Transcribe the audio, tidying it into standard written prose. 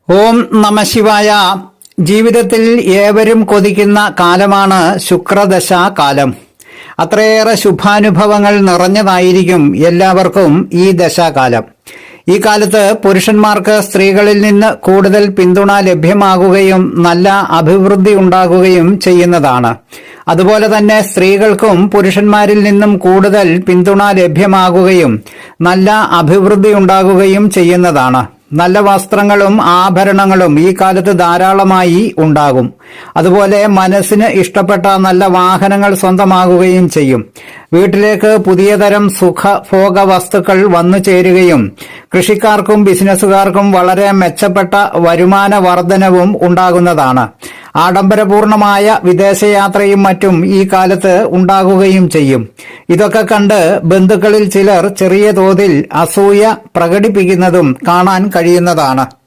ഓം നമ ശിവായ. ജീവിതത്തിൽ ഏവരും കൊതിക്കുന്ന കാലമാണ് ശുക്രദശ കാലം. അത്രയേറെ ശുഭാനുഭവങ്ങൾ നിറഞ്ഞതായിരിക്കും എല്ലാവർക്കും ഈ ദശാകാലം. ഈ കാലത്ത് പുരുഷന്മാർക്ക് സ്ത്രീകളിൽ നിന്ന് കൂടുതൽ പിന്തുണ ലഭ്യമാകുകയും നല്ല അഭിവൃദ്ധി ഉണ്ടാകുകയും ചെയ്യുന്നതാണ്. അതുപോലെ തന്നെ സ്ത്രീകൾക്കും പുരുഷന്മാരിൽ നിന്നും കൂടുതൽ പിന്തുണ ലഭ്യമാകുകയും നല്ല അഭിവൃദ്ധി ഉണ്ടാകുകയും ചെയ്യുന്നതാണ്. നല്ല വസ്ത്രങ്ങളും ആഭരണങ്ങളും ഈ കാലത്ത് ധാരാളമായി ഉണ്ടാകും. അതുപോലെ മനസ്സിന് ഇഷ്ടപ്പെട്ട നല്ല വാഹനങ്ങൾ സ്വന്തമാകുകയും ചെയ്യും. വീട്ടിലേക്ക് പുതിയ തരം സുഖഭോഗ വസ്തുക്കൾ വന്നു ചേരുകയും കൃഷിക്കാർക്കും ബിസിനസ്സുകാർക്കും വളരെ മെച്ചപ്പെട്ട വരുമാന വർധനവും ഉണ്ടാകുന്നതാണ്. ആഡംബരപൂർണമായ വിദേശയാത്രയും മറ്റും ഈ കാലത്ത് ഉണ്ടാകുകയും ചെയ്യും. ഇതൊക്കെ കണ്ട് ബന്ധുക്കളിൽ ചിലർ ചെറിയ തോതിൽ അസൂയ പ്രകടിപ്പിക്കുന്നതും കാണാൻ കഴിയുന്നതാണ്.